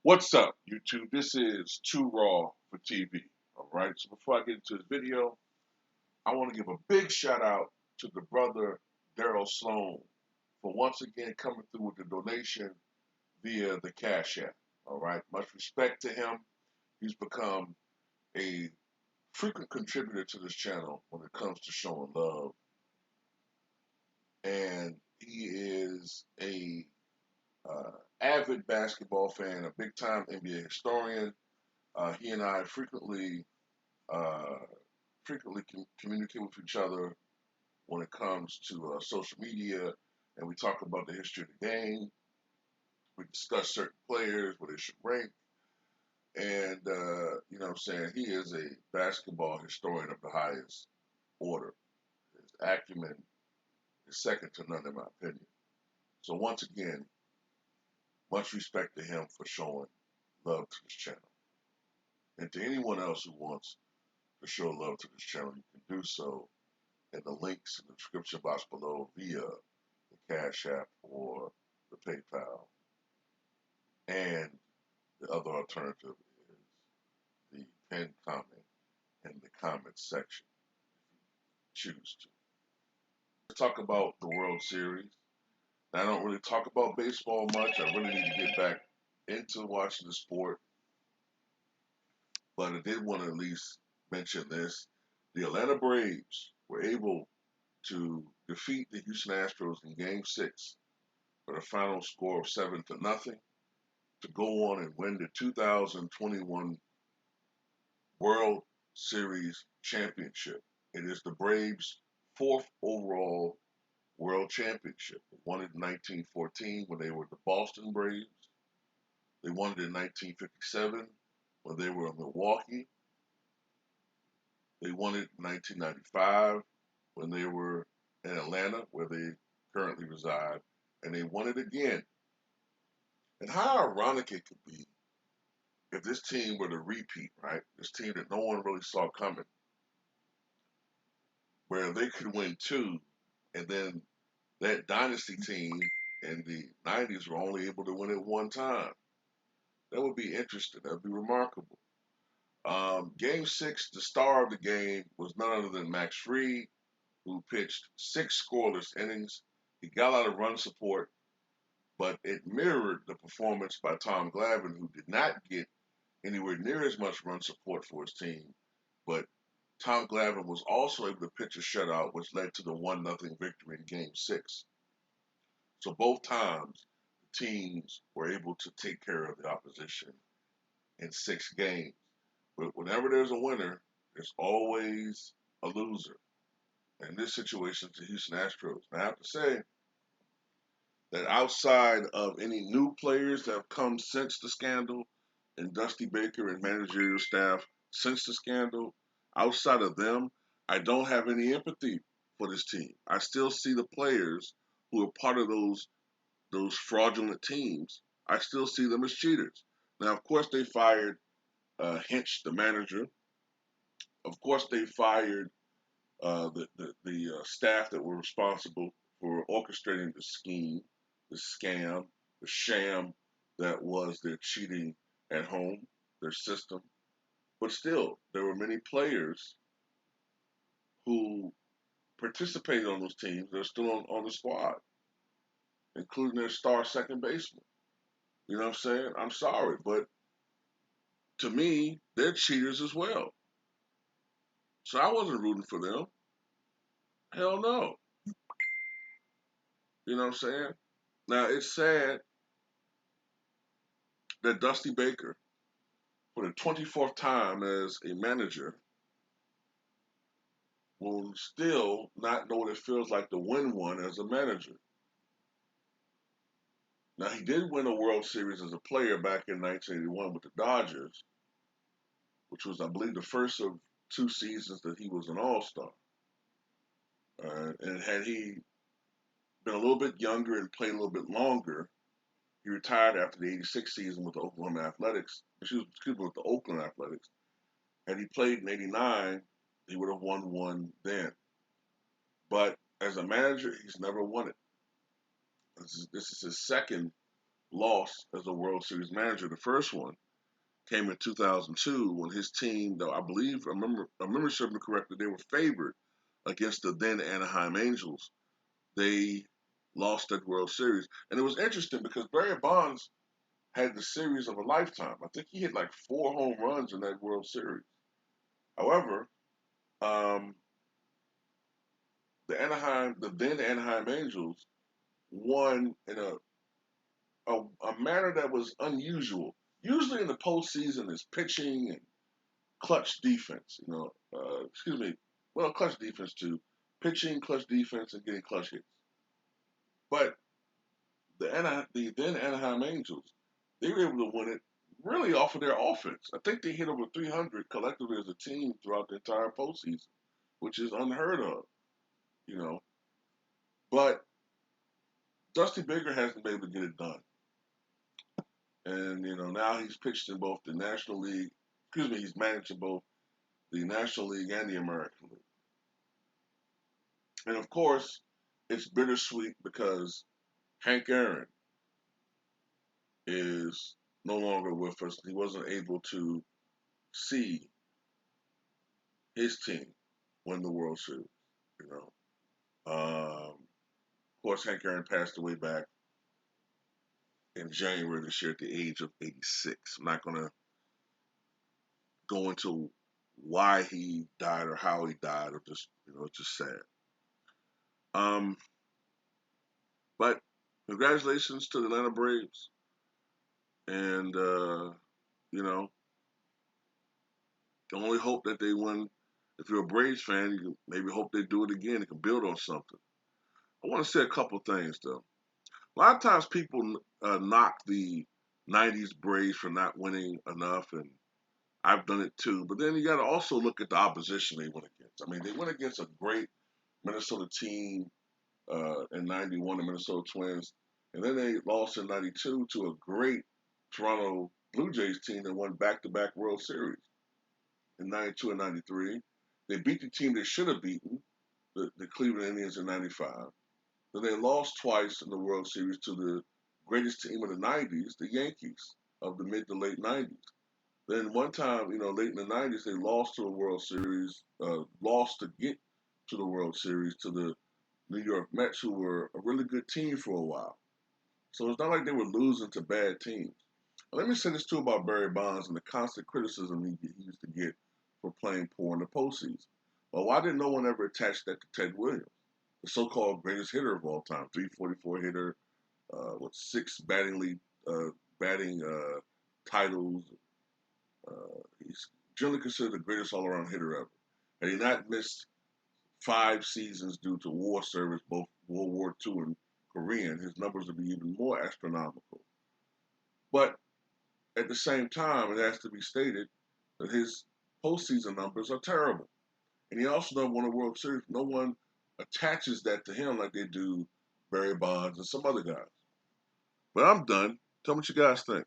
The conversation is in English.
What's up, YouTube? This is Too Raw for TV. All right. So before I get into this video, I want to give a big shout out to the brother Daryl Sloan for once again coming through with the donation via the Cash App. All right. Much respect to him. He's become a frequent contributor to this channel when it comes to showing love, and he is a avid basketball fan, a big time NBA historian. He and I uh, frequently communicate with each other when it comes to social media, and we talk about the history of the game. We discuss certain players, where they should rank, and what I'm saying, he is a basketball historian of the highest order. His acumen is second to none, in my opinion. So once again, much respect to him for showing love to this channel, and to anyone else who wants to show love to this channel, you can do so in the links in the description box below via the Cash App or the PayPal. And the other alternative is the pinned comment in the comments section if you choose to. Let's talk about the World Series. Now, I don't really talk about baseball much. I really need to get back into watching the sport, but I did want to at least mention this. The Atlanta Braves were able to defeat the Houston Astros in Game 6 with a final score of 7-0 to go on and win the 2021 World Series championship. It is the Braves' fourth overall world championship. They won it in 1914 when they were the Boston Braves. They won it in 1957 when they were in Milwaukee. They won it in 1995 when they were in Atlanta, where they currently reside. And they won it again. And how ironic it could be if this team were to repeat, right? This team that no one really saw coming, where they could win two, and then that dynasty team in the 90s were only able to win it one time. That would be interesting. That would be remarkable. Game 6, the star of the game was none other than Max Fried, who pitched 6 scoreless innings. He got a lot of run support, but it mirrored the performance by Tom Glavine, who did not get anywhere near as much run support for his team, but Tom Glavine was also able to pitch a shutout, which led to the 1-0 victory in Game 6. So both times, the teams were able to take care of the opposition in 6 games. But whenever there's a winner, there's always a loser. In this situation, it's the Houston Astros. And I have to say that outside of any new players that have come since the scandal, and Dusty Baker and managerial staff since the scandal, outside of them, I don't have any empathy for this team. I still see the players who are part of those fraudulent teams. I still see them as cheaters. Now, of course, they fired Hinch, the manager. Of course, they fired the staff that were responsible for orchestrating the scheme, the scam, the sham that was their cheating at home, their system. But still, there were many players who participated on those teams that are still on the squad, including their star second baseman. You know what I'm saying? I'm sorry, but to me, they're cheaters as well. So I wasn't rooting for them. Hell no. You know what I'm saying? Now, it's sad that Dusty Baker, for the 24th time as a manager, will still not know what it feels like to win one as a manager. Now, he did win a World Series as a player back in 1981 with the Dodgers, which was, I believe, the first of 2 seasons that he was an All-Star. And had he been a little bit younger and played a little bit longer, he retired after the '86 season with the Oklahoma Athletics. Excuse me, with the Oakland Athletics. Had he played in '89, he would have won one then. But as a manager, he's never won it. This is his second loss as a World Series manager. The first one came in 2002 when his team, though I believe, I remember something correctly, they were favored against the then Anaheim Angels. They lost that World Series, and it was interesting because Barry Bonds had the series of a lifetime. I think he hit like 4 home runs in that World Series. However, um, the then Anaheim Angels won in a manner that was unusual. Usually in the postseason, it's pitching and clutch defense. Excuse me. Well, clutch defense too. Pitching, clutch defense, and getting clutch hits. But the then Anaheim Angels, they were able to win it really off of their offense. I think they hit over 300 collectively as a team throughout the entire postseason, which is unheard of. You know, but Dusty Baker hasn't been able to get it done. And now he's pitched in both the National League. Excuse me, he's managed in both the National League and the American League. And of course, it's bittersweet because Hank Aaron is no longer with us. He wasn't able to see his team win the World Series. You know, of course, Hank Aaron passed away back in January this year at the age of 86. I'm not going to go into why he died or how he died, or just it's just sad. Um, but congratulations to the Atlanta Braves, and you know, can only hope that they win. If you're a Braves fan, you can maybe hope they do it again. They can build on something. I want to say a couple things though. A lot of times people knock the '90s Braves for not winning enough, and I've done it too. But then you got to also look at the opposition they went against. I mean, they went against a great Minnesota team in '91, the Minnesota Twins, and then they lost in '92 to a great Toronto Blue Jays team that won back-to-back World Series in '92 and '93. They beat the team they should have beaten, the Cleveland Indians in '95. Then they lost twice in the World Series to the greatest team of the '90s, the Yankees of the mid to late '90s. Then one time, late in the '90s, they lost to a World Series, lost to get to the World Series to the New York Mets, who were a really good team for a while. So it's not like they were losing to bad teams. And let me say this too about Barry Bonds and the constant criticism he used to get for playing poor in the postseason. Well, why did no one ever attach that to Ted Williams, the so-called greatest hitter of all time, 344 hitter, with 6 batting titles? He's generally considered the greatest all-around hitter ever. Had he not missed 5 seasons due to war service, both World War II and Korean, his numbers would be even more astronomical. But at the same time, it has to be stated that his postseason numbers are terrible. And he also never won a World Series. No one attaches that to him like they do Barry Bonds and some other guys. But I'm done. Tell me what you guys think.